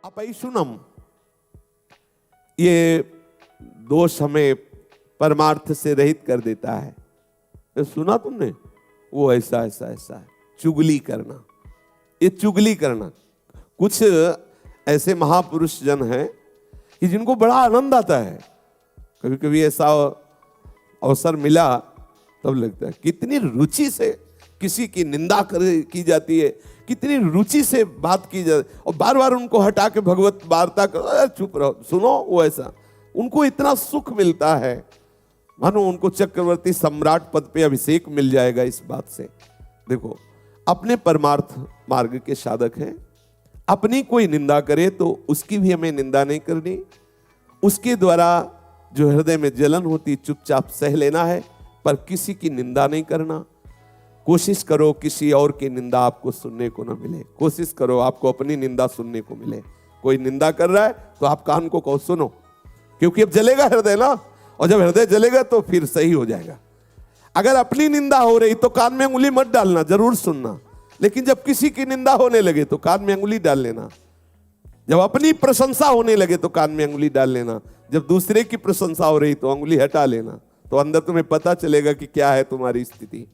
अपैशुनम, ये दोष हमें परमार्थ से रहित कर देता है। तो सुना तुमने, वो ऐसा ऐसा ऐसा है, चुगली करना, ये चुगली करना। कुछ ऐसे महापुरुष जन हैं कि जिनको बड़ा आनंद आता है। कभी कभी ऐसा अवसर मिला तब लगता है कितनी रुचि से किसी की निंदा की जाती है, कितनी रुचि से बात की जाती, और बार बार उनको हटा के भगवत वार्ता करो, चुप रहो, सुनो। वो ऐसा उनको इतना सुख मिलता है मानो उनको चक्रवर्ती सम्राट पद पे अभिषेक मिल जाएगा इस बात से। देखो, अपने परमार्थ मार्ग के साधक हैं, अपनी कोई निंदा करे तो उसकी भी हमें निंदा नहीं करनी। उसके द्वारा जो हृदय में जलन होती चुपचाप सह लेना है, पर किसी की निंदा नहीं करना। कोशिश करो किसी और की निंदा आपको सुनने को ना मिले, कोशिश करो आपको अपनी निंदा सुनने को मिले। कोई निंदा कर रहा है तो आप कान को कहो सुनो, क्योंकि अब जलेगा हृदय ना, और जब हृदय जलेगा तो फिर सही हो जाएगा। अगर अपनी निंदा हो रही तो कान में अंगुली मत डालना, जरूर सुनना। लेकिन जब किसी की निंदा होने लगे तो कान में अंगुली डाल लेना। जब अपनी प्रशंसा होने लगे तो कान में अंगुली डाल लेना। जब दूसरे की प्रशंसा हो रही तो अंगुली हटा लेना। तो अंदर तुम्हें पता चलेगा कि क्या है तुम्हारी स्थिति।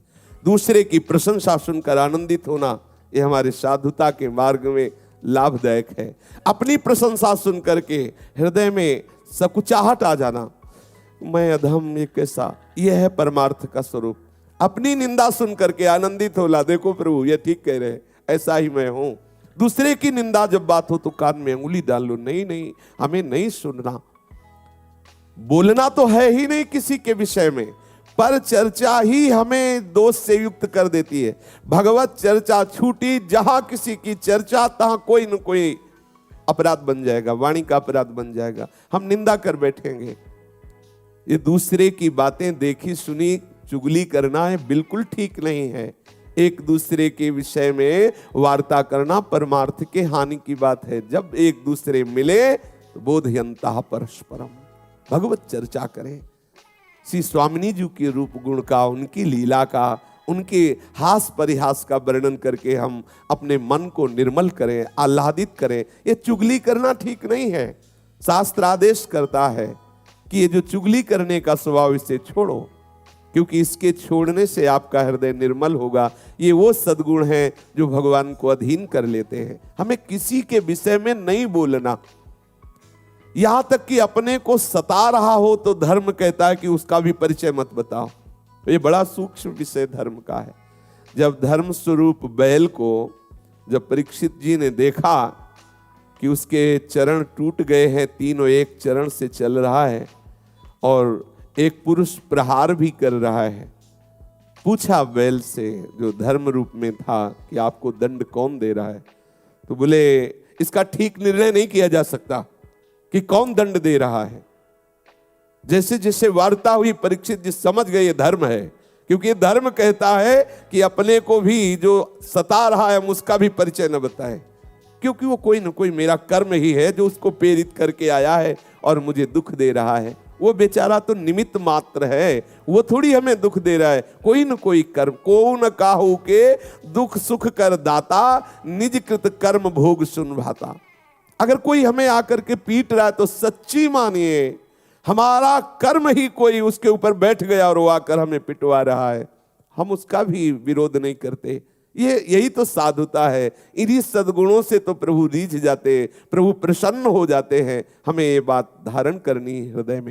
दूसरे की प्रशंसा सुनकर आनंदित होना, ये हमारे साधुता के मार्ग में लाभदायक है। अपनी प्रशंसा सुनकर के हृदय में सकुचाहट आ जाना, मैं अधम, ये कैसा, यह है परमार्थ का स्वरूप। अपनी निंदा सुनकर के आनंदित होला, देखो प्रभु ये ठीक कह रहे, ऐसा ही मैं हूं। दूसरे की निंदा जब बात हो तो कान में अंगुली डाल लो, नहीं नहीं हमें नहीं सुनना। बोलना तो है ही नहीं किसी के विषय में, पर चर्चा ही हमें दोष से युक्त कर देती है। भगवत चर्चा छूटी, जहां किसी की चर्चा तहां कोई न कोई अपराध बन जाएगा, वाणी का अपराध बन जाएगा, हम निंदा कर बैठेंगे। ये दूसरे की बातें देखी सुनी चुगली करना है, बिल्कुल ठीक नहीं है। एक दूसरे के विषय में वार्ता करना परमार्थ के हानि की बात है। जब एक दूसरे मिले तो बोधयंता परस्परम, भगवत चर्चा करें। श्री स्वामिनी जी के रूप गुण का, उनकी लीला का, उनके हास परिहास का वर्णन करके हम अपने मन को निर्मल करें, आह्लादित करें। ये चुगली करना ठीक नहीं है। शास्त्र आदेश करता है कि ये जो चुगली करने का स्वभाव, इसे छोड़ो, क्योंकि इसके छोड़ने से आपका हृदय निर्मल होगा। ये वो सद्गुण हैं जो भगवान को अधीन कर लेते हैं। हमें किसी के विषय में नहीं बोलना, यहां तक कि अपने को सता रहा हो तो धर्म कहता है कि उसका भी परिचय मत बताओ। ये बड़ा सूक्ष्म विषय धर्म का है। जब धर्म स्वरूप बैल को जब परीक्षित जी ने देखा कि उसके चरण टूट गए हैं, तीनों एक चरण से चल रहा है और एक पुरुष प्रहार भी कर रहा है, पूछा बैल से जो धर्म रूप में था कि आपको दंड कौन दे रहा है। तो बोले इसका ठीक निर्णय नहीं किया जा सकता कि कौन दंड दे रहा है। जैसे जैसे वार्ता हुई परीक्षित जी समझ गए ये धर्म है, क्योंकि ये धर्म कहता है कि अपने को भी जो सता रहा है उसका भी परिचय न बताए, क्योंकि वो कोई न कोई मेरा कर्म ही है जो उसको प्रेरित करके आया है और मुझे दुख दे रहा है। वो बेचारा तो निमित्त मात्र है, वो थोड़ी हमें दुख दे रहा है। कोई न कोई कर्म, को न काहू के दुख सुख कर दाता, निज कृत कर्म भोग सुन भाता। अगर कोई हमें आकर के पीट रहा है तो सच्ची मानिए हमारा कर्म ही कोई उसके ऊपर बैठ गया और वो आकर हमें पिटवा रहा है, हम उसका भी विरोध नहीं करते। यही तो साधुता है। इन्हीं सद्गुणों से तो प्रभु रीझ जाते, प्रभु प्रसन्न हो जाते हैं। हमें ये बात धारण करनी हृदय में।